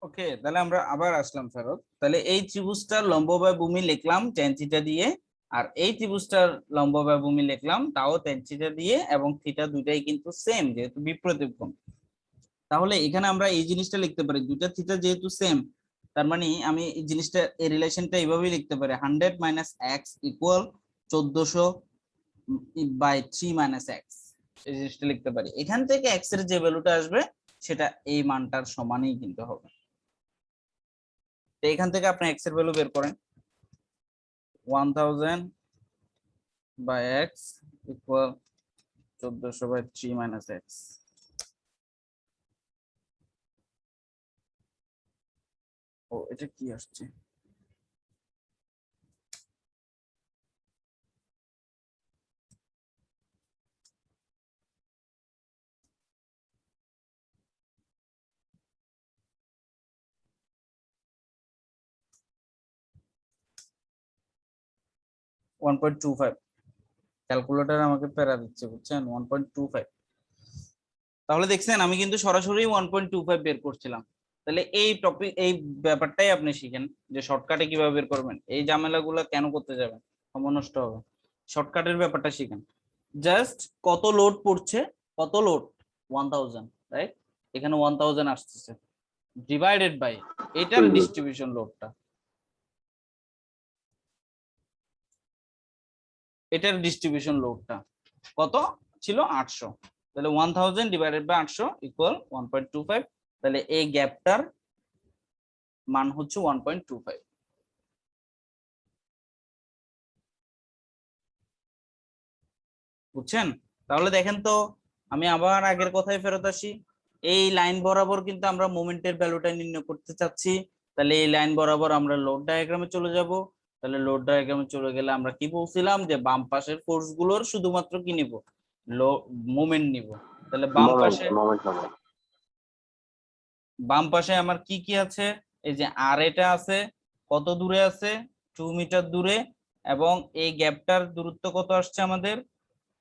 ওকে, তাহলে আমরা আবার আসলাম ফেরত। তাহলে এই ত্রিভুজটার লম্ববায় ভূমি লিখলাম tan থিটা দিয়ে, আর এই ত্রিভুজটার লম্ববায় ভূমি লিখলাম তাও tan থিটা দিয়ে, এবং থিটা দুইটাই কিন্তু সেম যেহেতু বিপরীত কোণ। তাহলে এখানে আমরা এই জিনিসটা লিখতে পারি, দুইটা থিটা যেহেতু সেম, তার মানে আমি এই জিনিসটা এই রিলেশনটা এইভাবেই লিখতে পারি, 100 minus x equal 1400 by 3 minus x. এই জিনিসটা লিখতে পারি। এখান থেকে এক্স এর যে ভ্যালুটা আসবে সেটা এই মানটার সমানই কিন্তু হবে। তো এখান থেকে আপনি এক্স এর ভ্যালু বের করেন, 1000 by x equal 1400 by 3 minus x. ও এটা কি আসছে? 1.25। ক্যালকুলেটর আমাকে প্যারা দিচ্ছে, বুঝছেন? 1.25। তাহলে দেখছেন আমি কিন্তু সরাসরি 1.25 বের করছিলাম। তাহলে এই টপিক, এই ব্যাপারটাই আপনি শিখেন যে শর্টকাটে কিভাবে বের করবেন। এই ঝামেলাগুলো কেন করতে যাবেন, সময় নষ্ট হবে। শর্টকাটের ব্যাপারটা শিখেন। জাস্ট কত লোড পড়ছে, কত লোড 1000, রাইট? এখানে 1000 আসতেছে, ডিভাইডেড বাই এটার ডিস্ট্রিবিউশন লোডটা, এটার ডিস্ট্রিবিউশন লোডটা কত ছিল? 800। তাহলে 1000 ডিভাইডেড বাই 800 ইকুয়াল 1.25। তাহলে এই গ্যাপটার মান হচ্ছে 1.25। বুঝছেন? তাহলে দেখেন তো, আমি আবার আগের কথায় ফেরত আসি। এই লাইন বরাবর কিন্তু আমরা মোমেন্টের ভ্যালুটা নির্ণয় করতে চাচ্ছি। তাহলে এই লাইন বরাবর আমরা লোড ডায়াগ্রামে চলে যাব। তাহলে লোড ডায়াগ্রামে চলে গেলে আমরা কি বলছিলাম, যে বাম পাশের ফোর্স গুলোর শুধুমাত্র কি নিব? মোমেন্ট নিব। তাহলে বাম পাশে আমার কি কি আছে? এই যে আর এটা আছে, কত দূরে আছে? 2 মিটার দূরে। এবং এই গ্যাপটার দূরত্ব কত আসছে আমাদের?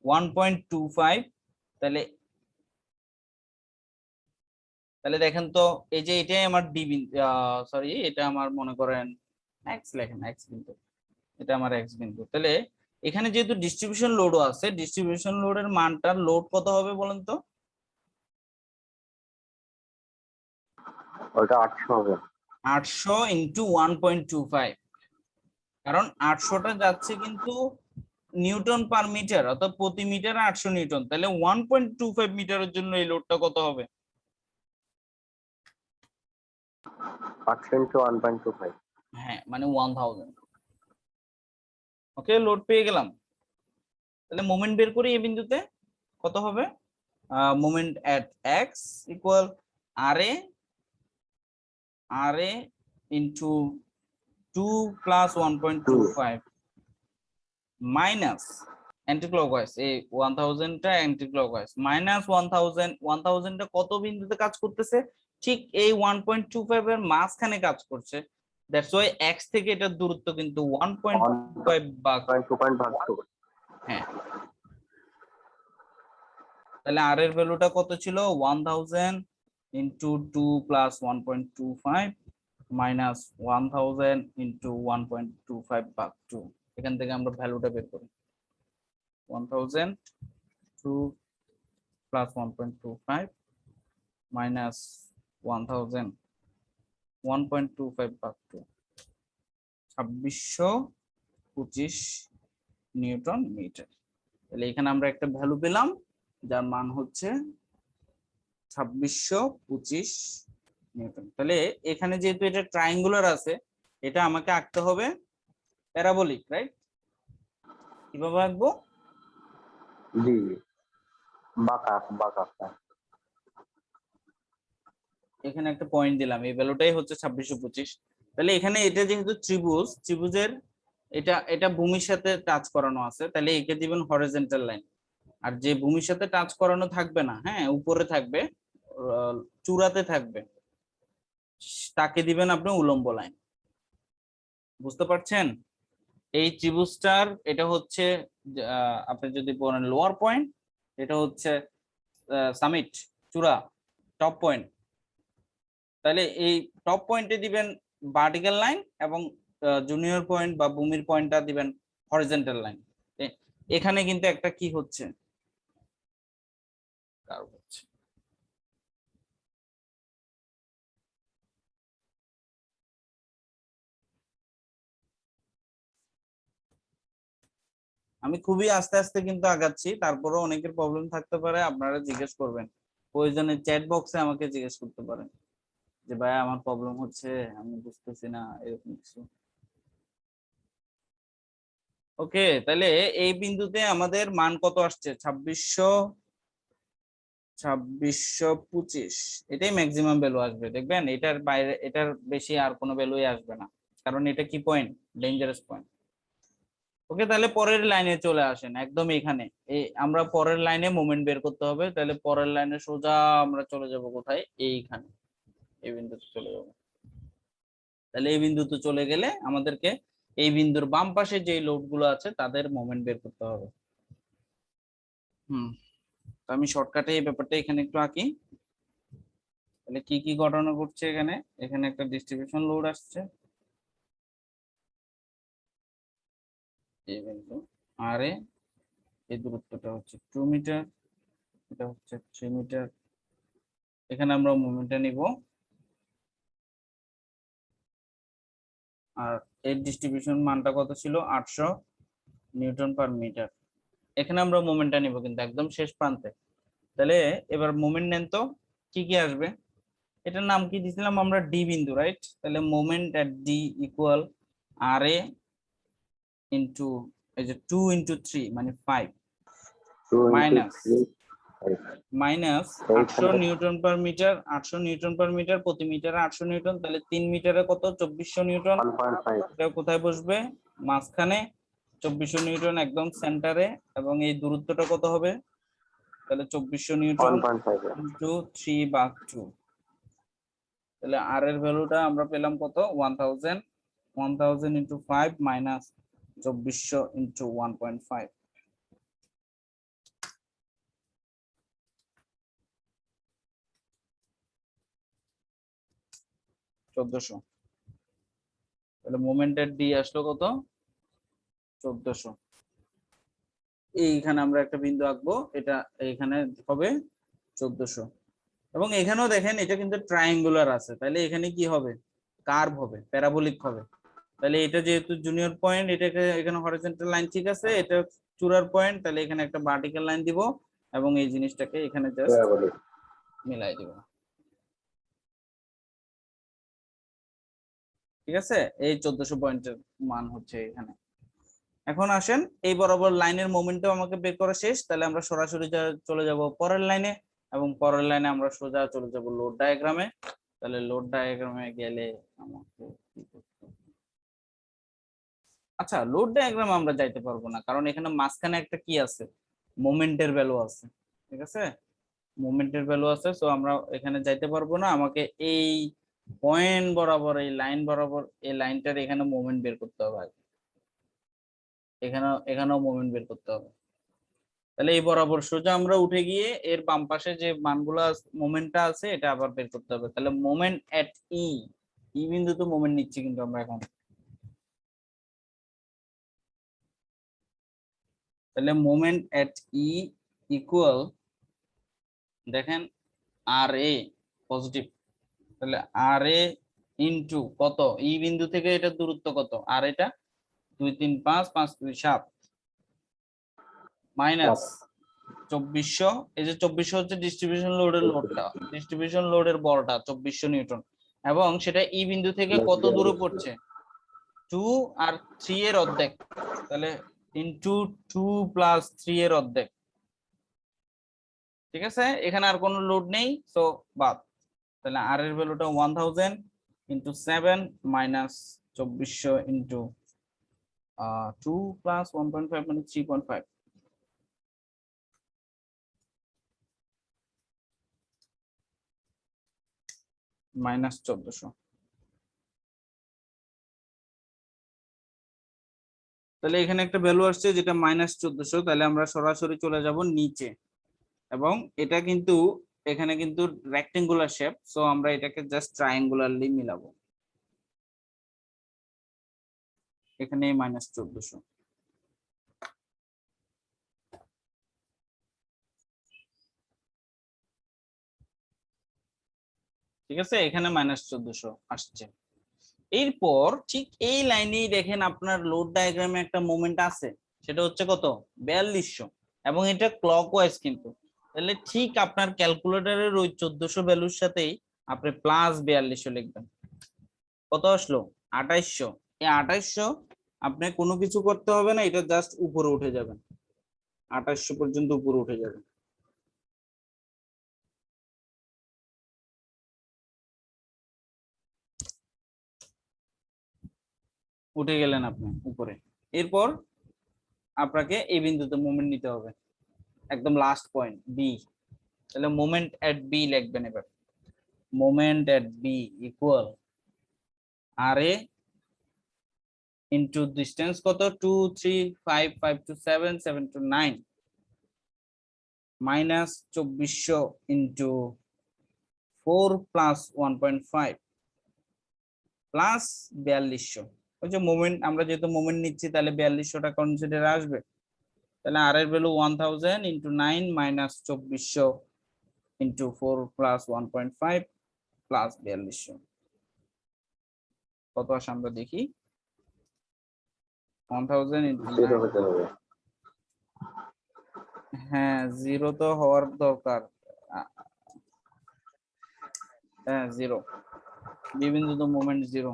1.25। তাহলে তাহলে দেখেন তো, এই যে এটাই আমার ডি বিন্দু, সরি এটা আমার মনে করেন এক্স, লেখেন এক্স বিন্দু, এটা আমার এক্স বিন্দু। তাহলে এখানে যেহেতু ডিস্ট্রিবিউশন লোডও আছে, ডিস্ট্রিবিউশন লোডের মানটার লোড কত হবে বলেন তো? ওটা 800 হবে। 800 ইন্টু 1.25। কারণ 800টা যাচ্ছে কিন্তু নিউটন পার মিটার, অর্থাৎ প্রতি মিটারে 800 নিউটন। তাহলে 1.25 মিটারের জন্য এই লোডটা কত হবে? 800 ইন্টু 1.25। হ্যাঁ, মানে 1000। ওকে, লোড পেয়ে গেলাম। তাহলে মোমেন্ট বের করি এই বিন্দুতে, কত হবে? Moment at x equal R A into 2 plus 1.25 minus anti clockwise, এই 1000টা অ্যান্টি ক্লকওয়াইজ, মাইনাস 1000টা কত বিন্দুতে কাজ করতেছে? ঠিক এই 1.25 এর মাঝখানে কাজ করছে। দ্যাটস ওয়াই এক্স থেকে এটার দূরত্ব কিন্তু 1.25 ভাগ। হ্যাঁ, তাহলে আর এর ভ্যালুটা কত ছিল? 1000 ইন্টু 2 প্লাস 1.25 মাইনাস 1000 ইন্টু 1.25 ভাগ 2। এখান থেকে আমরা ভ্যালুটা বের করি, 1002 প্লাস 1.25 মাইনাস 1000 1.25 ভাগ 2, 2625 নিউটন মিটার। তাহলে এখানে আমরা একটা ভ্যালু পেলাম যার মান হচ্ছে 2625 নিউটন। তাহলে এখানে যেহেতু এটা ট্রায়াঙ্গুলার আছে, এটা আমাকে আঁকতে হবে প্যারাবোলিক, রাইট? কিভাবে আঁকবো? জি, বাঁকা বাঁকা। এখানে একটা পয়েন্ট দিলাম, এই ভ্যালুটাই হচ্ছে 2625। তাহলে এখানে এটা যেহেতু ত্রিভুজ, ত্রিভুজের এটা এটা ভূমির সাথে টাচ করানো আছে, তাহলে একে দিবেন হরিজন্টাল লাইন। আর যে ভূমির সাথে টাচ করানো থাকবে না, হ্যাঁ উপরে থাকবে, চূড়াতে থাকবে, তাকে দিবেন আপনি উলম্ব লাইন। বুঝতে পারছেন? এই ত্রিভুজটার এটা হচ্ছে আপনি যদি বলেন লোয়ার পয়েন্ট, এটা হচ্ছে সামিট, চূড়া, টপ পয়েন্ট। তাহলে এই টপ পয়েন্টে দিবেন ভার্টিক্যাল লাইন এবং জুনিয়র পয়েন্ট বা ভূমির পয়েন্টটা দিবেন হরিজন্টাল লাইন। এখানে কিন্তু একটা কি হচ্ছে, কার্ভ হচ্ছে। আমি খুবই আস্তে আস্তে কিন্তু আগাচ্ছি, তারপরেও অনেকের প্রবলেম থাকতে পারে, আপনারা জিজ্ঞেস করবেন, প্রয়োজনে চ্যাট বক্সে আমাকে জিজ্ঞেস করতে পারেন যে ভাই আমার প্রবলেম হচ্ছে, আমি বুঝতেছি না, এরকম কিছু। ওকে, তাহলে এই বিন্দুতে আমাদের মান কত আসছে? 2625, এটাই ম্যাক্সিমাম ভ্যালু আসবে। দেখবেন এটার বাইরে, এটার বেশি আর কোনো ভ্যালুই আসবে না, কারণ এটা কি পয়েন্ট? Dangerous point. ওকে, তাহলে পরের লাইনে চলে আসেন, একদম এখানে আমরা পরের লাইনে মোমেন্ট বের করতে হবে। তাহলে পরের লাইনে সোজা আমরা চলে যাব কোথায়? এইখানে, এই বিন্দুতে চলে যাব। তাহলে এই বিন্দুতে চলে গেলে আমাদেরকে এই বিন্দুর বাম পাশে যে লোড গুলো আছে তাদের মোমেন্ট বের করতে হবে। তো আমি শর্টকাটে এই ব্যাপারটা এখানে একটু আঁকি। তাহলে কি কি ঘটনা ঘটছে এখানে? এখানে একটা ডিস্ট্রিবিউশন লোড আসছে, এই বিন্দু আর এই দূরত্বটা হচ্ছে 2 মিটার, এটা হচ্ছে 3 মিটার। এখানে আমরা মোমেন্টটা নিব, আর এর ডিস্ট্রিবিউশন মানটা কত ছিল? 800 নিউটন পার মিটার। এখানে আমরা মোমেন্টটা নিব কিন্তু একদম শেষ প্রান্তে। তাহলে এবার মোমেন্ট নেন তো, কি কি আসবে? এটার নাম কি দিয়েছিলাম আমরা? ডি বিন্দু, রাইট? তাহলে moment at D equal R A into এই যে 2 ইন্টু 3 মানে 5 2 into minus 3 5 minus 800 newton per metre, 800 newton per metre, প্রতি মিটারে 800 নিউটন, তাহলে 3 মিটারে কত? 2400 নিউটন। 1.5 এটা কোথায় বসবে? মাঝখানে। 2400 নিউটন একদম সেন্টারে। এবং এই দূরত্বটা কত হবে? তাহলে 2400 নিউটন 1.5 ইন্টু 3/2। তাহলে আর এর ভ্যালুটা আমরা পেলাম কত? 1000। 1000 ইন্টু 5 মাইনাস 2400 ইন্টু 1.5, 1400। তাহলে মোমেন্টের ডি আসলো কত? 1400। এইখানে আমরা একটা বিন্দু আঁকবো, এটা এইখানে হবে 1400। এবং এখানেও দেখেন এটা কিন্তু ট্রায়াঙ্গুলার আছে, তাহলে এখানে কি হবে? কার্ভ হবে, প্যারাবোলিক হবে। তাহলে এটা যেহেতু জুনিয়র পয়েন্ট, এটাকে এখানে হরিজন্টাল লাইন ঠিক আছে, এটা চূড়ার পয়েন্ট, তাহলে এখানে একটা ভার্টিক্যাল লাইন দিব এবং এই জিনিসটাকে এখানে জাস্ট parabolic মিলাই দিব। ঠিক আছে, এই 1400 পয়েন্টের মান হচ্ছে এখানে। এখন আসেন, এই বরাবর লাইনের মোমেন্টও আমাকে বের করা শেষ, তাহলে আমরা সরাসরি চলে যাব পরের লাইনে, এবং পরের লাইনে আমরা সোজা চলে যাব লোড ডায়াগ্রামে। তাহলে লোড ডায়াগ্রামে গেলে আমাকে কি করতে হবে? আচ্ছা, লোড ডায়াগ্রামে আমরা যাইতে পারবো না, কারণ এখানে মাঝখানে একটা কি আছে? মোমেন্টের ভ্যালু আছে। ঠিক আছে, মোমেন্টের ভ্যালু আছে, সো আমরা এখানে যাইতে পারবো না। আমাকে এই পয়েন্ট বরাবর, এই লাইন বরাবর, এই লাইনটার এখানে মোমেন্ট বের করতে হবে আগে। এখানেও মোমেন্ট বের করতে হবে। তাহলে এই বরাবর সোজা আমরা উঠে গিয়ে এর বাম পাশে যে মানগুলো মোমেন্টটা আছে এটা আবার বের করতে হবে। তাহলে মোমেন্ট এট ই, ই বিন্দুতে মোমেন্ট নিচ্ছি কিন্তু আমরা এখন। তাহলে মোমেন্ট এট ই ইকুয়াল, দেখেন আর এ পজিটিভ, তাহলে আর এ ইন্টু কত? ই বিন্দু থেকে এটা দূরত্ব কত? আর এটা 2 3 5 5 2 7 মাইনাস 2400। এই যে 2400 হচ্ছে ডিস্ট্রিবিউশন লোডের লোডটা, ডিস্ট্রিবিউশন লোডের বলটা 2400 নিউটন, এবং সেটা ই বিন্দু থেকে কত দূরে পড়ছে? 2 আর 3 এর অর্ধেক, তাহলে ইনটু 2 প্লাস 3 এর অর্ধেক। ঠিক আছে, এখানে আর কোনো লোড নেই, সো বাদ। তাহলে আর এর ভ্যালুটা 1000 ইনটু 7 মাইনাস 2400 ইনটু 2 প্লাস 1.5 মানে 3.5 মাইনাস 1400। তাহলে এখানে একটা ভ্যালু আসছে যেটা মাইনাস 1400। তাহলে আমরা সরাসরি চলে যাব নিচে, এবং এটা কিন্তু এখানে কিন্তু রেক্টেঙ্গুলার শেপ, সো আমরা এটাকে জাস্ট ট্রায়াঙ্গুলারলি মিলাবো। এখানে -1400। ঠিক আছে, এখানে -1400 আসছে। এরপর ঠিক এই লাইনেই দেখেন আপনার লোড ডায়াগ্রামে একটা মোমেন্ট আছে, সেটা হচ্ছে কত, 4200, এবং এটা ক্লকওয়াইজ কিন্তু। তাহলে ঠিক আপনার ক্যালকুলেটরের ওই 1400 ভ্যালুর সাথেই আপনি +4200 লিখবেন। কত আসলো, 2800। এই 2800 আপনি কোনো কিছু করতে হবে না, এটা জাস্ট উপরে উঠে যাবেন, 2800 পর্যন্ত উপরে উঠে যাবেন। উঠে গেলেন আপনি উপরে। এরপর আপনাকে এই বিন্দুতে মোমেন্ট নিতে হবে, একদম লাস্ট পয়েন্ট বি। তাহলে মোমেন্ট এট বি লিখবেন এবার। Moment at B equal R A into distance কত, 2 3 5 5 to 7 7 to 9 -2400 into 4 plus 1.5 plus 4200। ওই যে মোমেন্ট, আমরা যেহেতু মোমেন্ট নিচ্ছি তাহলে 4200টা কনসিডার আসবে। তাহলে আর এর value 1000 into 9 -2400 into 4 plus 1.5 plus 4200 কত আসে আমরা দেখি। 1000 ইন্টু 0 হতে হবে। হ্যাঁ, 0 তো হওয়ার দরকার। হ্যাঁ 0, বিভিন্ন তো মোমেন্ট 0।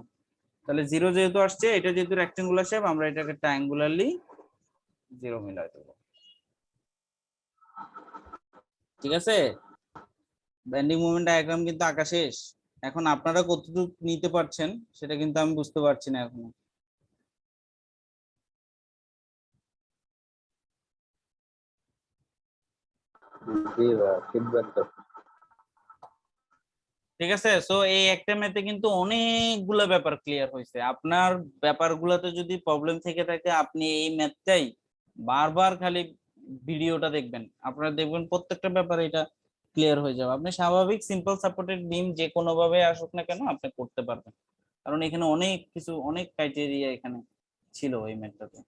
তাহলে 0 যেহেতু আসছে, এটা যেহেতু রেক্টেঙ্গুলার শেপ, আমরা এটাকে ট্রায়াঙ্গুলারলি 0 মিলাই দেবো। ঠিক আছে, বেন্ডিং মোমেন্ট ডায়াগ্রাম কিন্তু আঁকা শেষ। এখন আপনারা কতটুকু নিতে পারছেন সেটা কিন্তু আমি বুঝতে পারছি না এখনো। জি ফিডব্যাক দাও। ঠিক আছে, সো এই একটা ম্যাথে কিন্তু অনেকগুলা ব্যাপার ক্লিয়ার হয়েছে। আপনার ব্যাপারগুলোতে যদি প্রবলেম থেকে থাকে, আপনি এই ম্যাথটাই বারবার খালি ভিডিওটা দেখবেন, আপনারা দেখবেন প্রত্যেকটা ব্যাপারে এটা ক্লিয়ার হয়ে যাবে। আপনি স্বাভাবিক সিম্পল সাপোর্টেড বিম যে কোনো ভাবে আসুক না কেন আপনি করতে পারবেন, কারণ এখানে অনেক কিছু, অনেক ক্রাইটেরিয়া এখানে ছিল এই ম্যাথটাতে।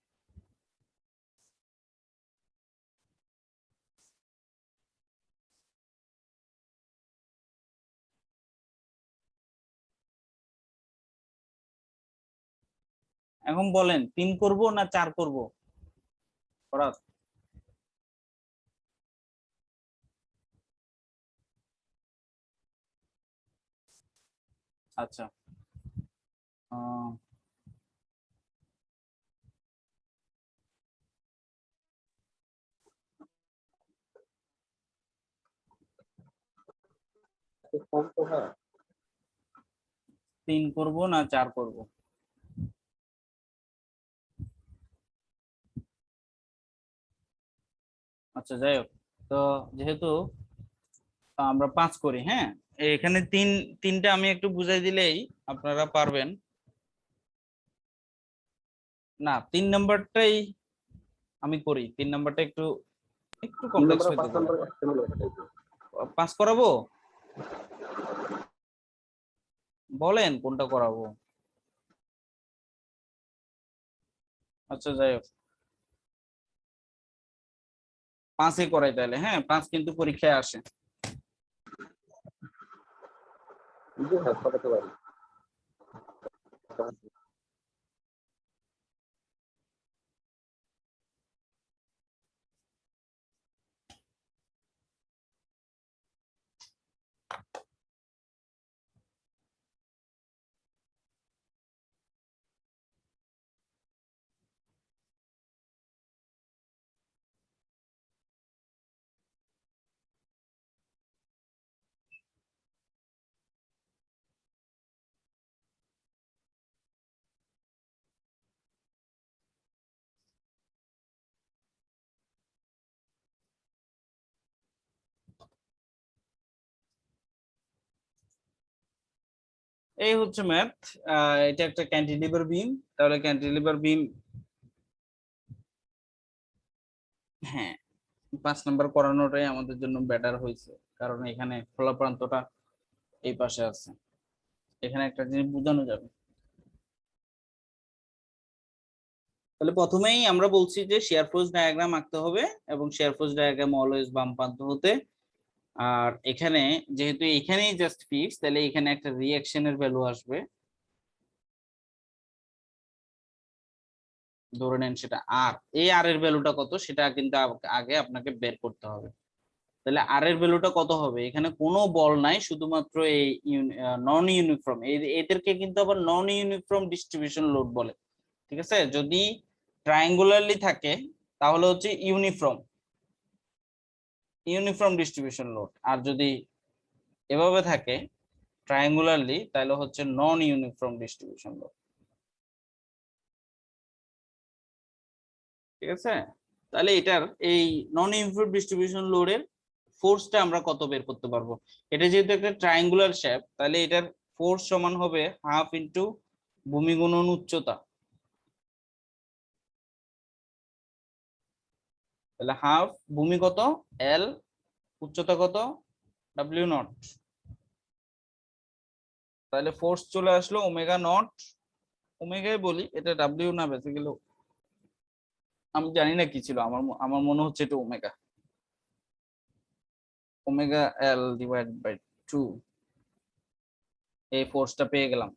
এখন বলেন 3 করব না 4 করব ফরাদ? আচ্ছা, আহ, কম তো হয়। 3 করব না 4 করব? আচ্ছা যাই হোক, তো যেহেতু আমরা 5 করি, হ্যাঁ এখানে তিনটা আমি একটু বুঝাই দিলেই আপনারা পারবেন। না, 3 নাম্বারটাই আমি করি, 3 নাম্বারটা একটু একটু 3 কমপ্লেক্স নম্বর আর হইতে 5 পারে। নম্বর একটা মিলে ওটাই। 5 করাবো, বলেন কোনটা করাবো? আচ্ছা যাই হোক, 5-ই করাই তাহলে। হ্যাঁ 5 কিন্তু পরীক্ষায় আসে। জি হ্যাঁ করাতে পারি। এই হচ্ছে ম্যাথ। এটা একটা ক্যান্টিলিভার বিম। তাহলে ক্যান্টিলিভার বিম, হ্যাঁ 5 নাম্বার করানোটাই আমাদের জন্য বেটার হয়েছে, কারণ এখানে খোলা প্রান্তটা এই পাশে আছে, এখানে একটা জিনিস বোঝানো যাবে। তাহলে প্রথমেই আমরা বলছি যে শেয়ার ফোর্স ডায়াগ্রাম আঁকতে হবে, এবং শেয়ার ফোর্স ডায়াগ্রাম অলওয়েজ বাম প্রান্ত হতে। আর এখানে যেহেতু এখানেই জাস্ট ফিক্স, তাহলে এখানে একটা রিঅ্যাকশনের ভ্যালু আসবে, ধরে নেন সেটা আর। এই আর এর ভ্যালুটা কত সেটা কিন্তু আগে আপনাকে বের করতে হবে। তাহলে আর এর ভ্যালুটা কত হবে? এখানে কোনো বল নাই, শুধুমাত্র এই নন ইউনিফর্ম, এদেরকে কিন্তু আবার নন ইউনিফর্ম ডিস্ট্রিবিউশন লোড বলে। ঠিক আছে, যদি ট্রায়াঙ্গুলারলি থাকে তাহলে হচ্ছে ইউনিফর্ম ইউনিফর্ম ডিস্ট্রিবিউশন লোড, আর যদি এভাবে থাকে ট্রায়াঙ্গুলারলি তাহলে হচ্ছে নন ইউনিফর্ম ডিস্ট্রিবিউশন লোড। ঠিক আছে, তাহলে এটার এই নন ইউনিফর্ম ডিস্ট্রিবিউশন লোডের ফোর্সটা আমরা কত বের করতে পারবো? এটা যেহেতু একটা ট্রায়াঙ্গুলার শেপ, তাহলে এটার ফোর্স সমান হবে হাফ ইন্টু ভূমি গুণন উচ্চতা। তাহলে হাফ ভূমি কত এল, উচ্চতা কত ডাব্লিউ নট, তাহলে ফোর্স চলে আসলো ওমেগা নট, ওমেগাই বলি, এটা ডাব্লিউ না বেসিক্যালি আমি জানি না কি ছিল, আমার আমার মনে হচ্ছে এটা omega, omega L divide by 2, এই ফোর্সটা পেয়ে গেলাম।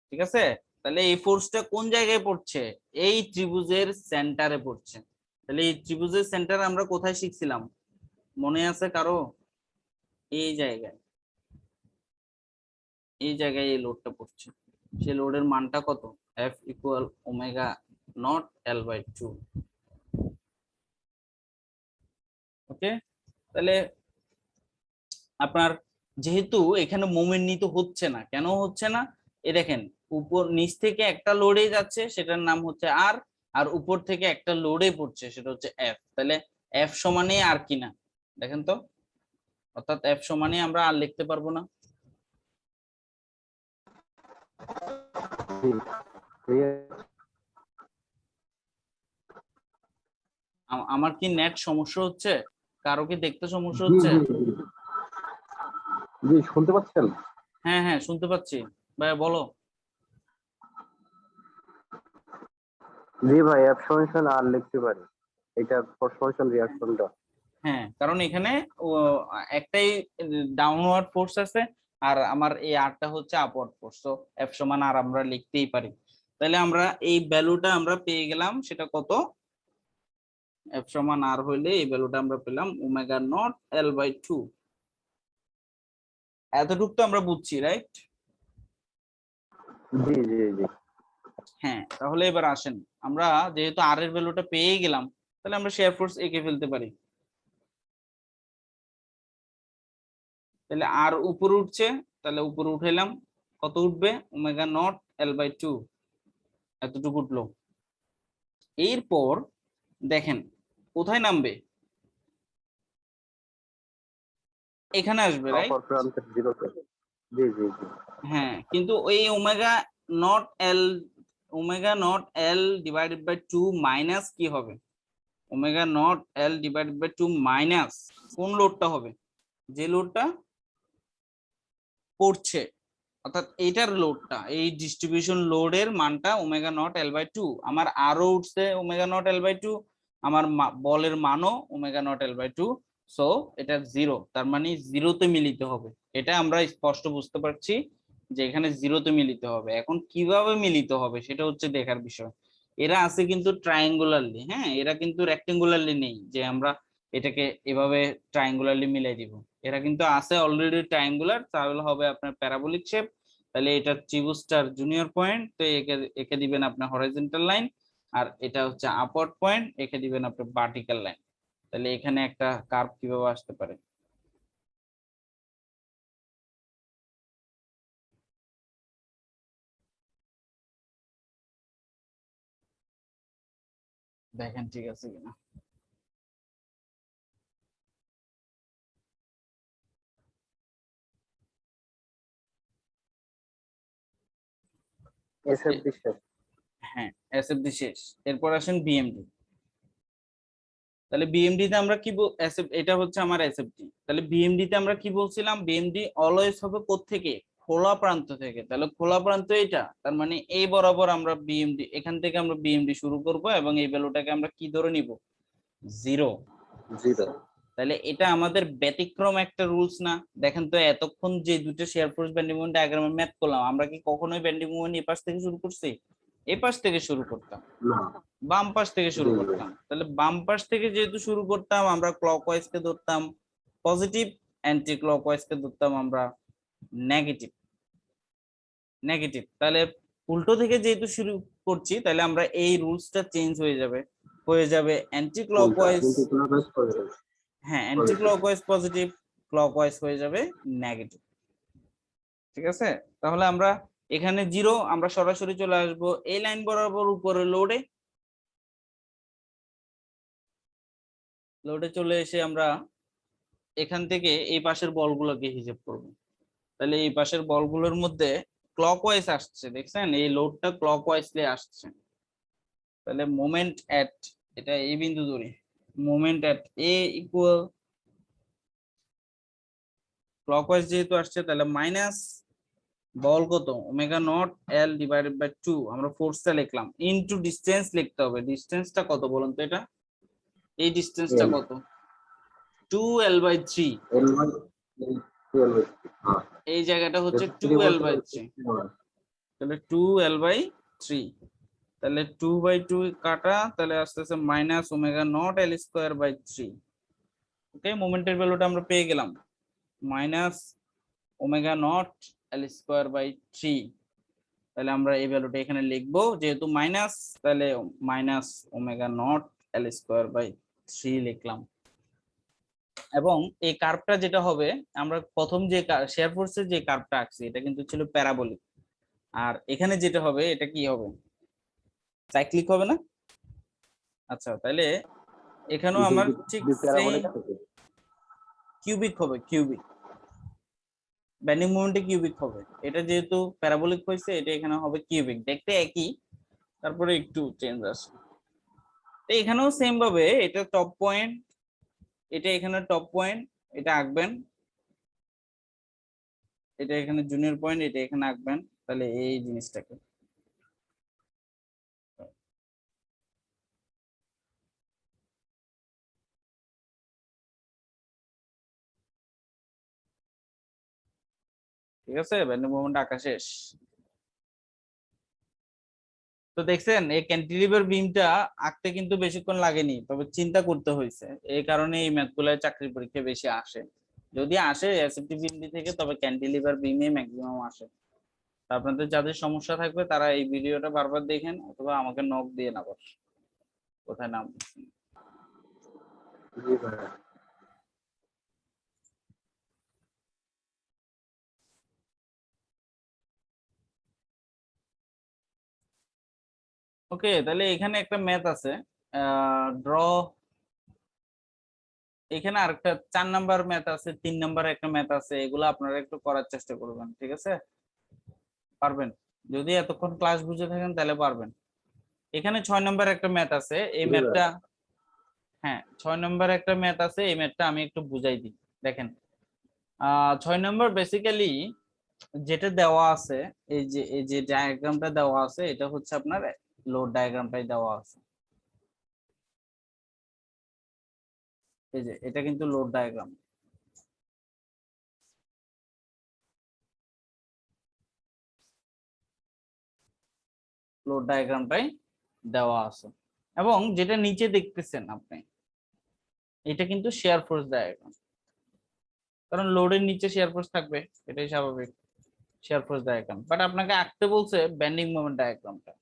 ঠিক আছে, তাহলে এই ফোর্সটা কোন জায়গায় পড়ছে? এই ত্রিভুজের সেন্টারে পড়ছে। তাহলে এই ত্রিভুজের সেন্টার আমরা কোথায় শিখছিলাম, মনে আছে কারো? এই জায়গায়, এই জায়গায় এই লোডটা পড়ছে। সেই লোডের মানটা কত? F equal omega naught L by 2। Okay, তাহলে আপনার যেহেতু এখানে মোমেন্ট নিতে হচ্ছে না, কেন হচ্ছে না? এ দেখেন, উপর নিচ থেকে একটা লোডে যাচ্ছে সেটার নাম হচ্ছে আর, আর উপর থেকে একটা লোডে পড়ছে সেটা হচ্ছে এফ। তাহলে এফ সমানে আর কিনা দেখেন তো, অর্থাৎ এফ সমানে আমরা আর লিখতে পারবো না। জি জি আমার কি নেট সমস্যা হচ্ছে? কারো কি দেখতে সমস্যা জি হচ্ছে? জি জি শুনতে পাচ্ছেন? হ্যাঁ হ্যাঁ শুনতে পাচ্ছি, ভাই বলো। জি ভাই, অ্যাবসর্পশন আর লিখতে পারি, এটা ফরমেশন রিঅ্যাকশনটা। হ্যাঁ, কারণ এখানে ও, একটাই ডাউনওয়ার্ড ফোর্স আছে, আর আমার এই আরটা হচ্ছে আপওয়ার্ড ফোর্স, তো এফ সমান আর আমরা লিখতেই পারি। তাহলে আমরা এই ভ্যালুটা আমরা পেয়ে গেলাম, সেটা কত? এফ সমান আর হইলে এই ভ্যালুটা আমরা পেলাম ওমেগা নট এল বাই 2। এতটুকু তো আমরা বুঝছি, রাইট? জি জি জি হ্যাঁ, তাহলে এবার আসেন, আমরা যেহেতু আর এর ভ্যালুটা পেয়ে গেলাম, তাহলে আমরা শেয়ার ফোর্স এঁকে ফেলতে পারি। তাহলে আর উপরে উঠছে, তাহলে উপরে উঠাইলাম, কত উঠবে? ওমেগা নট এল বাই 2, এতটুকু উঠলো। এরপর দেখেন কোথায় নামবে, এখানে আসবে, রাইট? অপর প্রান্তের জিরোতে। জি জি জি হ্যাঁ, কিন্তু ওই omega naught L, omega naught L divided by 2 minus কি হবে? Omega naught L divided by 2 minus কোন লোডটা হবে? যে লোডটা পড়ছে, অর্থাৎ এইটার লোডটা, এই ডিস্ট্রিবিউশন লোডের মানটা ওমেগা নট এল বাই 2। আমার আরো উঠছে ওমেগা নট এল বাই 2, আমার বলের মানও omega naught L by 2। So এটা জিরো, তার মানে জিরোতে মিলিত হবে। এটা আমরা স্পষ্ট বুঝতে পারছি যে এখানে জিরোতে মিলিত হবে। এখন কিভাবে মিলিত হবে সেটা হচ্ছে দেখার বিষয়। এরা আছে কিন্তু ট্রায়াঙ্গুলারলি, হ্যাঁ, এরা কিন্তু রেক্টেঙ্গুলারলি নেই যে আমরা এটাকে এভাবে ট্রায়াঙ্গুলারলি মিলাই দিব। এরা কিন্তু আছে অলরেডি ট্রায়াঙ্গুলার, তাহলে হবে আপনার প্যারাবোলিক শেপ। তাহলে এটা ত্রিভুজটার জুনিয়র পয়েন্ট, তো একে একে দিবেন আপনার হরাইজন্টাল লাইন, আর এটা হচ্ছে আপওয়ার্ড পয়েন্ট, একে দিবেন আপনার ভার্টিক্যাল লাইন। তাহলে এখানে একটা কার্ভ কিভাবে আসতে পারে দেখেন, ঠিক আছে কিনা। এসএফ বিশ্বাস। হ্যাঁ, এসএফডি শেষ, এরপর আসেন বিএমডি। তাহলে বিএমডি তে আমরা কি এটা হচ্ছে আমার এসএফটি, তাহলে বিএমডি তে আমরা কি বলছিলাম, বিএমডি অলওয়েজ হবে কোত্থেকে, খোলা প্রান্ত থেকে। তাহলে খোলা প্রান্ত এটা, তার মানে এই বরাবর আমরা বিএমডি, এখান থেকে আমরা বিএমডি শুরু করব এবং এই ভ্যালুটাকে আমরা কি ধরে নিব, 0। 0। তাহলে এটা আমাদের ব্যতিক্রম একটা রুলস না? দেখেন তো, এতক্ষণ যে দুটো শেয়ার ফোর্স বেন্ডিং মোমেন্ট ডায়াগ্রামে ম্যাথ করলাম, আমরা কি কখনোই বেন্ডিং মোমেন্ট এই পাশ থেকে শুরু করছি? এই পাশ থেকে শুরু করতাম, না। বাম পাশ থেকে শুরু জি, জি। করতাম। তাহলে বাম পাশ থেকে যেহেতু শুরু করতাম, আমরা ক্লকওয়াইজ কে ধরতাম পজিটিভ, অ্যান্টি ক্লকওয়াইজ কে ধরতাম আমরা নেগেটিভ। নেগেটিভ, তাহলে উল্টো থেকে যেহেতু শুরু করছি, তাহলে আমরা এই রুলসটা চেঞ্জ হয়ে যাবে অ্যান্টি ক্লকওয়াইজ। কিন্তু ক্লকওয়াইজ পজিটিভ। হ্যাঁ, অ্যান্টি ক্লকওয়াইজ পজিটিভ, ক্লকওয়াইজ হয়ে যাবে নেগেটিভ। ঠিক আছে, তাহলে আমরা এখানে 0, আমরা সরাসরি চলে আসব এই লাইন বরাবর উপরে লোডে চলে এসে আমরা এখান থেকে এই পাশের বলগুলোকে হিসেব করব। তাহলে এই পাশের বলগুলোর মধ্যে ক্লকওয়াইজ আসছে, দেখছেন এই লোডটা ক্লকওয়াইজলি আসছে। তাহলে মোমেন্ট এট, এটা এই বিন্দু ধরে, moment at A equal clockwise যেহেতু আসছে, তাহলে মাইনাস বল কত, omega naught L divided by 2, আমরা ফোর্সটা লিখলাম, ইনটু ডিসটেন্স লিখতে হবে। ডিসটেন্সটা কত বলুন তো, এটা এই ডিসটেন্সটা L। কত, 2l/3। L1 L2 হ্যাঁ। এই জায়গাটা হচ্ছে L3 বলতে 2l/3, তাহলে 2l/3, তাহলে 2/2 কাটা, তাহলে আসতেছে minus omega naught L square by 3। Okay, মোমেন্টের ভ্যালুটা আমরা পেয়ে গেলাম, minus omega naught L square by 3। তাহলে আমরা এই ভ্যালুটা এখানে লিখবো, যেহেতু মাইনাস, তাহলে minus omega naught L square by 3 লিখলাম। এবং এই কার্ভটা যেটা হবে, আমরা প্রথম যে শেয়ার ফোর্সের যে কার্ভটা আঁকছি, এটা কিন্তু ছিল প্যারাবোলিক। আর এখানে যেটা হবে, এটা কি হবে, সাইক্লিক হবে না? আচ্ছা, তাহলে এখানেও আমার ঠিক সেম কিউবিক হবে, কিউবিক বেন্ডিং মোমেন্টে কিউবিক হবে। এটা যেহেতু প্যারাবোলিক হয়েছে, এটা এখানে হবে কিউবিক, দেখতে একই, তারপরে একটু চেঞ্জ আসে। তো এখানেও সেম ভাবে এটা টপ পয়েন্ট, এটা এখানে টপ পয়েন্ট, এটা আঁকবেন, এটা এখানে জুনিয়র পয়েন্ট, এটা এখানে আঁকবেন। তাহলে এই জিনিসটাকে, ঠিক আছে, বেন্ডিং মোমেন্ট আঁকা শেষ। তো দেখছেন, এই ক্যান্টিলিভার বিমটা আঁকতে কিন্তু বেশিক্ষণ লাগেনি, তবে চিন্তা করতে হয়েছে। এই কারণে এই ম্যাথগুলো চাকরি পরীক্ষায় বেশি আসে। যদি আসে এসএফটি বিএমডি থেকে, তবে ক্যান্টিলিভার বিমে ম্যাক্সিমাম আসে। আপনাদের যাদের সমস্যা থাকবে, তারা এই ভিডিওটা বারবার দেখেন, অথবা আমাকে নক দিয়ে না, কোথায় নাম। জি ভাই। ওকে, তাহলে এখানে একটা ম্যাথ আছে, ড্র, এখানে আরেকটা 4 নাম্বার ম্যাথ আছে, 3 নাম্বার একটা ম্যাথ আছে, এগুলো আপনারা একটু করার চেষ্টা করবেন, ঠিক আছে? পারবেন, যদি এতক্ষণ ক্লাস বুঝে থাকেন তাহলে পারবেন। এখানে 6 নাম্বার একটা ম্যাথ আছে, এই জি ভাই। ম্যাথটা, হ্যাঁ 6 নাম্বার একটা ম্যাথ আছে, এই ম্যাথটা আমি একটু বুঝাই দিই। দেখেন, 6 নাম্বার বেসিক্যালি যেটা দেওয়া আছে, এই যে ডায়াগ্রামটা দেওয়া আছে, এটা হচ্ছে আপনার লোড ডায়াগ্রামটাই দেওয়া আছে। এই যে এটা কিন্তু লোড ডায়াগ্রাম, লোড ডায়াগ্রামটাই দেওয়া আছে। এবং যেটা নিচে দেখতেছেন আপনি, এটা কিন্তু শেয়ার ফোর্স ডায়াগ্রাম, কারণ লোডের নিচে শেয়ার ফোর্স থাকবে, এটাই স্বাভাবিক, শেয়ার ফোর্স ডায়াগ্রাম। বাট আপনাকে আঁকতে বলছে বেন্ডিং মোমেন্ট ডায়াগ্রামটা,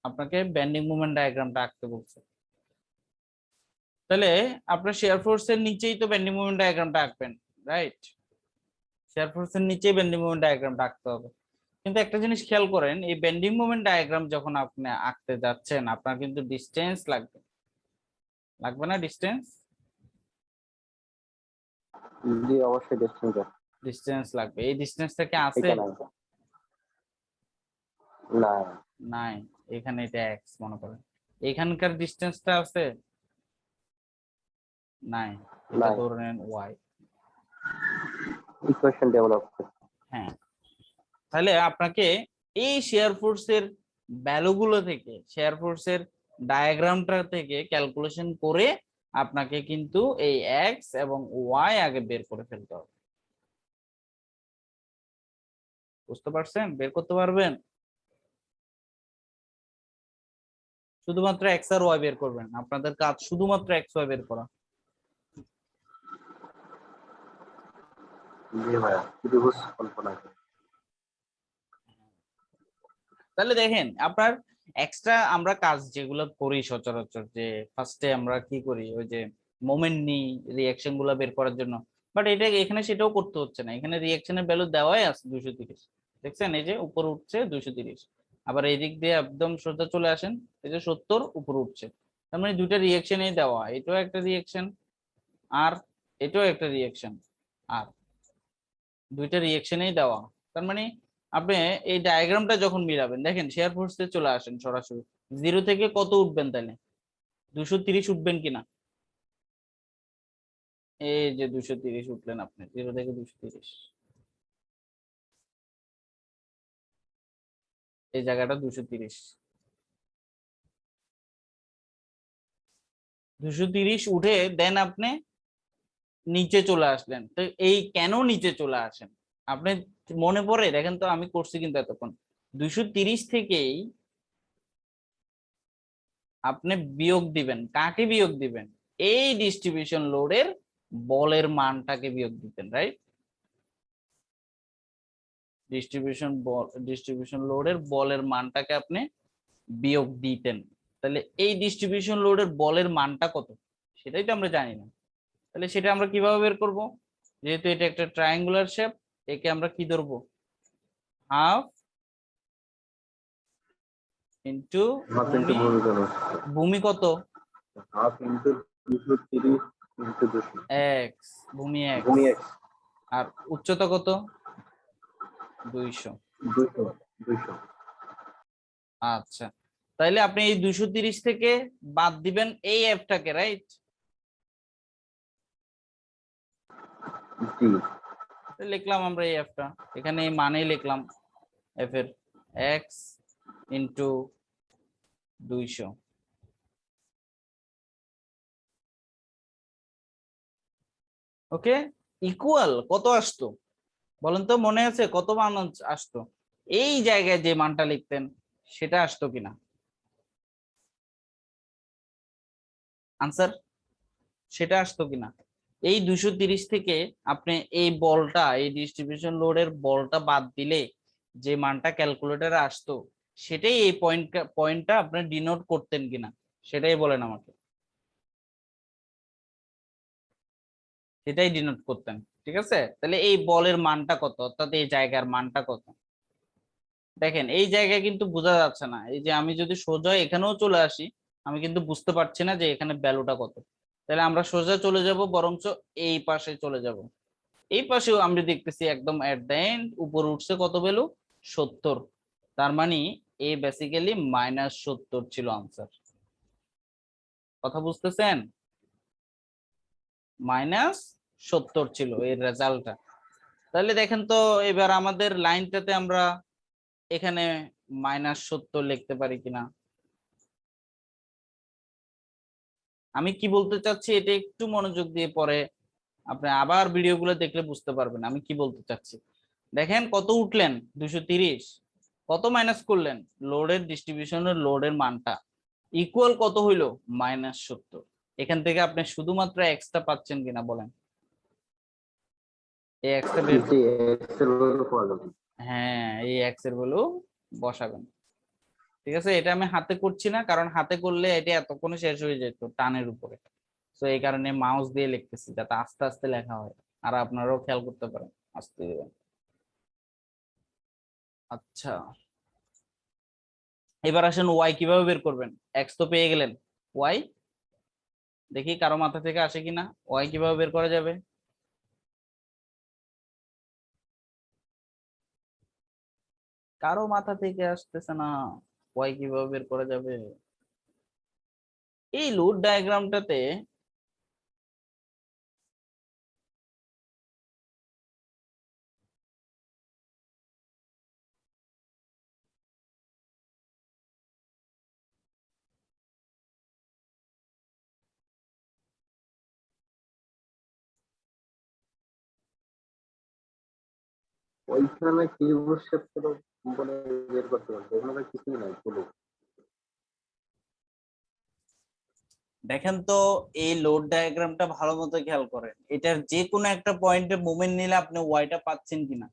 আপনাকে বেন্ডিং মোমেন্ট ডায়াগ্রামটা আঁকতে বলছে। তাহলে আপনার শেয়ার ফোর্সের নিচেই তো বেন্ডিং মোমেন্ট ডায়াগ্রামটা আঁকবেন, রাইট? শেয়ার ফোর্সের নিচেই বেন্ডিং মোমেন্ট ডায়াগ্রামটা আঁকতে হবে। কিন্তু একটা জিনিস খেয়াল করেন, এই বেন্ডিং মোমেন্ট ডায়াগ্রাম যখন আপনি আঁকতে যাচ্ছেন, আপনার কিন্তু ডিসটেন্স লাগবে, লাগবে না ডিসটেন্স? জি অবশ্যই ডিসটেন্স ডিসটেন্স লাগবে। এই ডিসটেন্সটা কি আছে? এখানে না। নাই, এখানে এটা এক্স মনে করেন। এখানকার ডিস্টেন্সটা আছে নাই, এটা নাই, ধরে নেন ওয়াই। ইকুয়েশন ডেভেলপ করতে। হ্যাঁ, তাহলে আপনাকে এই শেয়ার ফোর্সের ভ্যালুগুলো থেকে, শেয়ার ফোর্সের ডায়াগ্রামটা থেকে ক্যালকুলেশন করে আপনাকে কিন্তু এই এক্স এবং ওয়াই আগে বের করে ফেলতে হবে। বুঝতে পারছেন? বের করতে পারবেন? শুধুমাত্র এক্স আর ওয়াই বের করবেন, আপনাদের কাজ শুধুমাত্র এক্স ওয়াই বের করা। জি ভাইয়া, ত্রিভুজ কল্পনা করে। তাহলে দেখেন আপনার এক্সট্রা আমরা কাজ যেগুলো করি সচরাচর, যে ফার্স্টে আমরা কি করি, ওই যে মোমেন্ট নিই রিয়াকশন গুলো বের করার জন্য, বাট এটা এখানে সেটাও করতে হচ্ছে না, এখানে রিয়াকশনের ভ্যালু দেওয়াই আছে 230। দেখছেন এই যে উপর উঠছে 230, আবার এই দিক দিয়ে একদম সোজা চলে আসেন, এই যে 70 উপর উঠছে, তার মানে দুইটা রিয়াকশনই দেওয়া, এটাও একটা রিয়াকশন আর এটাও একটা রিয়াকশন, আর দুইটা রিয়াকশনেই দেওয়া। তার মানে আপনি এই ডায়াগ্রামটা যখন মিলাবেন, দেখেন শেয়ার ফোর্সে চলে আসেন সরাসরি, 0 থেকে কত উঠবেন তাহলে? 230 উঠবেন কিনা? এই যে 230 উঠলেন আপনি, 0 থেকে 230, এই জায়গাটা 230, 230 উঠে দেন আপনি নিচে চলে আসলেন। তো এই কেন নিচে চলে আসেন আপনি মনে পড়ে? দেখেন তো, আমি করছি কিন্তু এতক্ষণ। 230 থেকেই আপনি বিয়োগ দিবেন, কাকে বিয়োগ দিবেন? এই ডিস্ট্রিবিউশন লোডের বলের মানটাকে বিয়োগ দিতেন, রাইট? ডিস্ট্রিবিউশন লোডের বলের মানটাকে আপনি বিয়োগ দিতেন। তাহলে এই ডিস্ট্রিবিউশন লোডের বলের মানটা কত সেটাই তো আমরা জানি না। তাহলে সেটা আমরা কিভাবে বের করব? যেহেতু এটা একটা ট্রায়াঙ্গুলার শেপ, একে আমরা কি ধরবো? হাফ ইন্টু হাফ ইন্টু ভূমি। ভূমি কোণ। ভূমি কত? Half into 230 into 200। এক্স, ভূমি এক্স। ভূমি এক্স। আর উচ্চতা কত? 200। 200। 200। আচ্ছা, তাইলে আপনি এই 230 থেকে বাদ দিবেন এই এফটাকে, রাইট? জি। লিখলাম আমরা এই এফটা, এখানে এই মানেই লিখলাম এফ এর, এক্স ইন্টু 200। ওকে, ইকুয়াল কত আসতো বলেন তো, মনে আছে কত মান আসতো? এই জায়গায় যে মানটা লিখতেন সেটা আসতো কিনা? আনসার, সেটা আসতো কিনা? এই 230 থেকে আপনি এই বলটা, এই ডিস্ট্রিবিউশন লোডের বলটা বাদ দিলে যে মানটা ক্যালকুলেটরে আসতো, সেটাই এই পয়েন্টটা আপনি ডিনোট করতেন কিনা সেটাই বলেন আমাকে। সেটাই ডিনোট করতেন, ঠিক আছে? তাহলে এই বলের মানটা কত, অর্থাৎ এই জায়গার মানটা কত? দেখেন এই জায়গায় কিন্তু বোঝা যাচ্ছে না, এই যে আমি যদি সোজা এখানেও চলে আসি, আমি কিন্তু বুঝতে পারছি না যে এখানে ভ্যালুটা কত। তাহলে আমরা সোজা চলে যাব, বরঞ্চ এই পাশে চলে যাব। এই পাশেও আমরা দেখতেছি একদম এট দ্য এন্ড উপর উঠছে কত ভ্যালু? 70। তার মানে এ বেসিক্যালি -70 ছিল আনসার। কথা বুঝতেছেন? -70 ছিল এর রেজাল্টটা। তাহলে দেখেন তো, এবার আমাদের লাইনটাতে আমরা এখানে -70 লিখতে পারি কিনা। আমি কি বলতে চাচ্ছি এটা একটু মনোযোগ দিয়ে পরে আপনি আবার ভিডিওগুলো দেখলে বুঝতে পারবেন আমি কি বলতে চাচ্ছি। দেখেন কত উঠলেন? 230। কত মাইনাস করলেন? লোডের ডিস্ট্রিবিউশনের লোডের মানটা ইকুয়াল কত হইলো? -70। এখান থেকে আপনি শুধুমাত্র এক্সটা পাচ্ছেন কিনা বলেন? এই এক্সটা বের জি, এক্স এর ভ্যালু পাওয়া যাবে। হ্যাঁ, এই এক্স এর ভ্যালু বসাবেন। ঠিক আছে, এটা আমি হাতে করছি না, কারণ হাতে করলে এটা এতক্ষণে শেষ হয়ে যেত টানের উপরে। তো এই কারণে মাউস দিয়ে লিখতেছি যাতে আস্তে আস্তে লেখা হয়, আর আপনারাও খেয়াল করতে পারেন আস্তে দিবেন। আচ্ছা, এবার আসেন ওয়াই কিভাবে বের করবেন। এক্স তো পেয়ে গেলেন, ওয়াই দেখি কারো মাথা থেকে আসে কিনা, ওয়াই কিভাবে বের করা যাবে? কারো মাথা থেকে আসতেছে না, ওয়াই কিভাবে বের করা যাবে? এই লোড ডায়াগ্রামটাতে ওইখানে কিউব শেপ করে বলে বের করতে পারবে, ওখানে কিছুই নাই পুরো। দেখেন তো, এই লোড ডায়াগ্রামটা ভালো মতো খেয়াল করেন, এটার যে কোনো একটা পয়েন্টে মোমেন্ট নিলে আপনি ওয়াইটা পাচ্ছেন কিনা।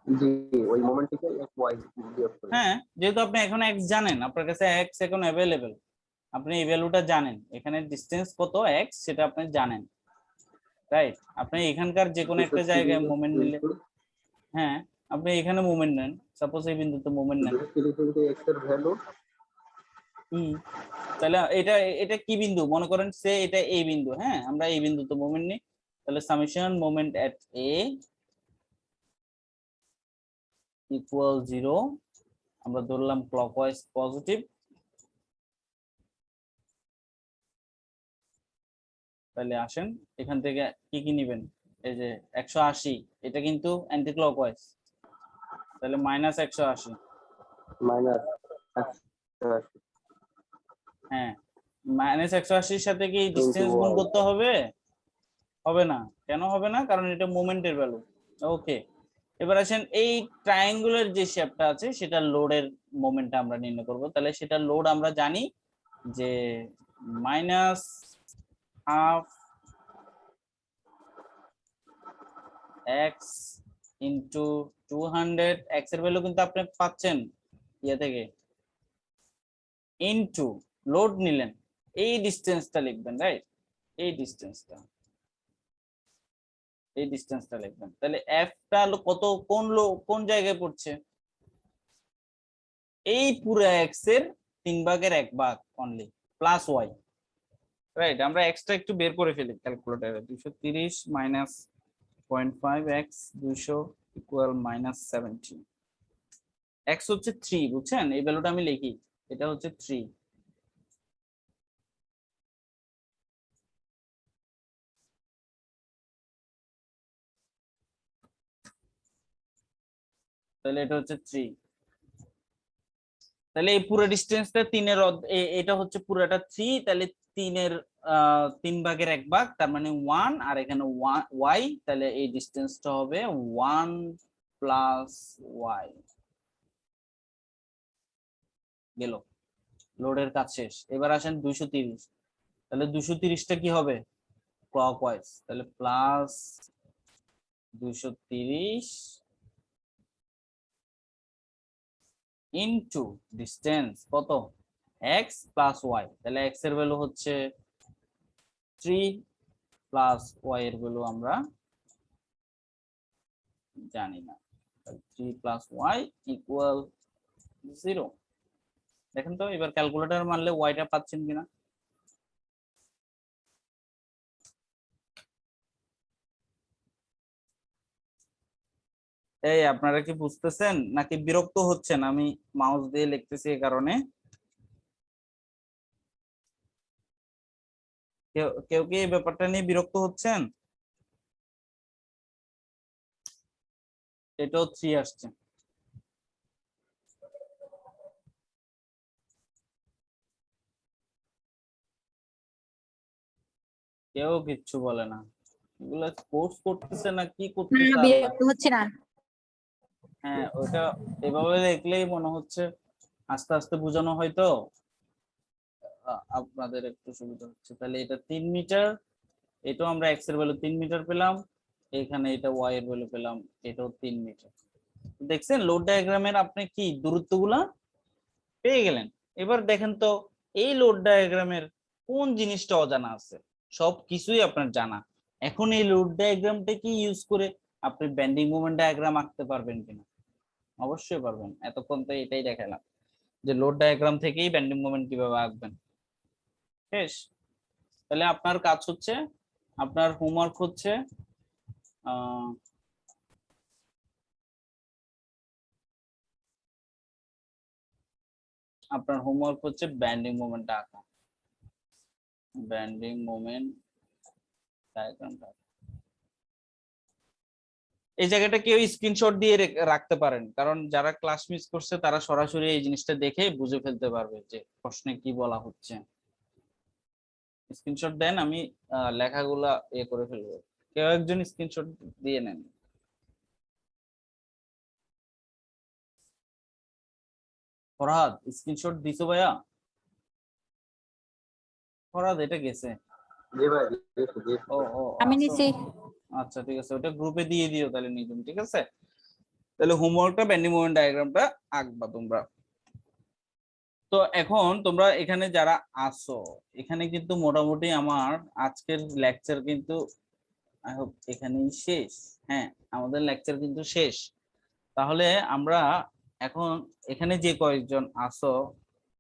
জি, ওই মোমেন্টটিকে এক ওয়াই বিয়োগ করে। হ্যাঁ, যেহেতু আপনি এখন এক্স জানেন, আপনার কাছে এক্স এখন অ্যাভেলেবেল, আপনি এই ভ্যালুটা জানেন, এখানে ডিসটেন্স কত এক্স সেটা আপনি জানেন, রাইট? আপনি এখানকার যে কোনো একটা জায়গায় মোমেন্ট নিলে, হ্যাঁ আপনি এখানে মোমেন্ট নেন, সাপোজ এই বিন্দুতে মোমেন্ট নেন, 230 এক্স এর ভ্যালু। তাহলে এটা এটা কি বিন্দু মনে করেন, সে এটা এই বিন্দু, হ্যাঁ আমরা এই বিন্দুতে মোমেন্ট নিই, তাহলে summation moment at A equal 0, আমরা ধরলাম ক্লকওয়াইজ পজিটিভ, তাহলে আসেন এখান থেকে কি কি নেবেন, এই যে 180, এটা কিন্তু অ্যান্টি ক্লকওয়াইজ, তাহলে মাইনাস 180, মাইনাস। হ্যাঁ মাইনাস 180 সাথে কি ডিসটেন্স গুণ করতে হবে? হবে না। কেন হবে না? কারণ এটা মোমেন্টের ভ্যালু। ওকে, এবার আসেন এই ট্রায়াঙ্গুলার যে শেপটা আছে সেটা লোডের মোমেন্টটা আমরা নির্ণয় করব, তাহলে সেটা লোড আমরা জানি যে minus half x into 200, x এর ভ্যালু কিন্তু আপনি পাচ্ছেন ইয়ে থেকে, ইনটু লোড নিলেন, এই ডিসটেন্সটা লিখবেন, রাইট? এই ডিসটেন্সটা লিখবেন, তাহলে এফটা কত, কোন জায়গায় পড়ছে? এই পুরো এক্স এর 3/1 অনলি, প্লাস ওয়াই, রাইট? আমরা এক্সটা একটু বের করে ফেলি ক্যালকুলেটরে, 230 minus 0.5 x 200 equal minus 70, x হচ্ছে 3, বুঝছেন? এই ভ্যালুটা আমি লিখি, এটা হচ্ছে 3, তাহলে এটা হচ্ছে 3, তাহলে এই পুরো ডিস্টেন্সটা 3 এর এটা হচ্ছে পুরোটা 3, তাহলে 3 এর 3/1, তার মানে 1, আর এখানে ওয়াই, তাহলে এই ডিস্টেন্সটা হবে 1 প্লাস ওয়াই। গেল, লোডের কাজ শেষ। এবার আসেন 230, তাহলে 230টা কি হবে? ক্লকওয়াইজ, তাহলে প্লাস 230 ইনটু ডিসটেন্স কত, এক্স প্লাস ওয়াই, তাহলে এক্স এর ভ্যালু হচ্ছে 3 প্লাস ওয়াই এর ভ্যালু আমরা জানি না, 3 প্লাস ওয়াই ইকুয়াল 0। দেখেন তো এবার ক্যালকুলেটর মারলে ওয়াইটা পাচ্ছেন কিনা। এই আপনারা কি বুঝতেছেন নাকি বিরক্ত হচ্ছেন আমি মাউস দিয়ে লিখতেছি এই কারণে? কেউ কেউ কি এই ব্যাপারটা নিয়ে বিরক্ত হচ্ছেন? এটাও 3 আসছে, কেউ কিচ্ছু বলে না, এগুলা কোর্স করতেছে না কি করতেছে আল্লাহ। বিরক্ত হচ্ছে না। হ্যাঁ ওইটা এভাবে দেখলেই মনে হচ্ছে আস্তে আস্তে বোঝানো হয়তো আপনাদের একটু সুবিধা হচ্ছে। তাহলে এটা 3 মিটার, এটাও আমরা এক্স এর ভ্যালু 3 মিটার পেলাম, এখানে এটা ওয়াই এর ভ্যালু পেলাম, এটাও 3 মিটার। দেখছেন লোড ডায়াগ্রামের আপনি কি দূরত্বগুলা পেয়ে গেলেন। এবার দেখেন তো এই লোড ডায়াগ্রামের কোন জিনিসটা অজানা আছে? সব কিছুই আপনার জানা। এখন এই লোড ডায়াগ্রামটা কি ইউজ করে আপনি বেন্ডিং মোমেন্ট ডায়াগ্রাম আঁকতে পারবেন কিনা? অবশ্যই পারবেন। এতক্ষণ তো এটাই দেখালাম যে লোড ডায়াগ্রাম থেকেই বেন্ডিং মোমেন্ট কিভাবে আঁকবেন। শেষ। তাহলে আপনার কাজ হচ্ছে, আপনার হোমওয়ার্ক হচ্ছে আপনার হোমওয়ার্ক হচ্ছে ব্যান্ডিং মোমেন্টটা আঁকা, ব্যান্ডিং মোমেন্ট ডায়াগ্রামটা। এই জায়গাটা কেউ স্ক্রিনশট দিয়ে রাখতে পারেন, কারণ যারা ক্লাস মিস করছে তারা সরাসরি এই জিনিসটা দেখে বুঝে ফেলতে পারবে যে প্রশ্নে কি বলা হচ্ছে। স্ক্রিনশট দেন, আমি লেখাগুলা করে ফেলবো। কেউ একজন স্ক্রিনশট দিয়ে নেন। ফরহাদ স্ক্রিনশট দিছো ভাইয়া? ফরহাদ এটা গেছে। জি ভাই, জি। ও ও আমি আচ্ছা। নিছি। আচ্ছা ঠিক আছে, ওটা গ্রুপে দিয়ে দিও তাহলে নিজম, ঠিক আছে? তাহলে হোমওয়ার্কটা ব্যান্ডিং মোমেন্ট ডায়াগ্রামটা আঁকবা তোমরা। তো এখন তোমরা এখানে যারা আসো, এখানে কিন্তু মোটামুটি আমার আজকের লেকচার কিন্তু আই হোপ এখানেই শেষ। হ্যাঁ, আমাদের লেকচার কিন্তু শেষ। তাহলে আমরা এখন এখানে যে কয়েকজন আসো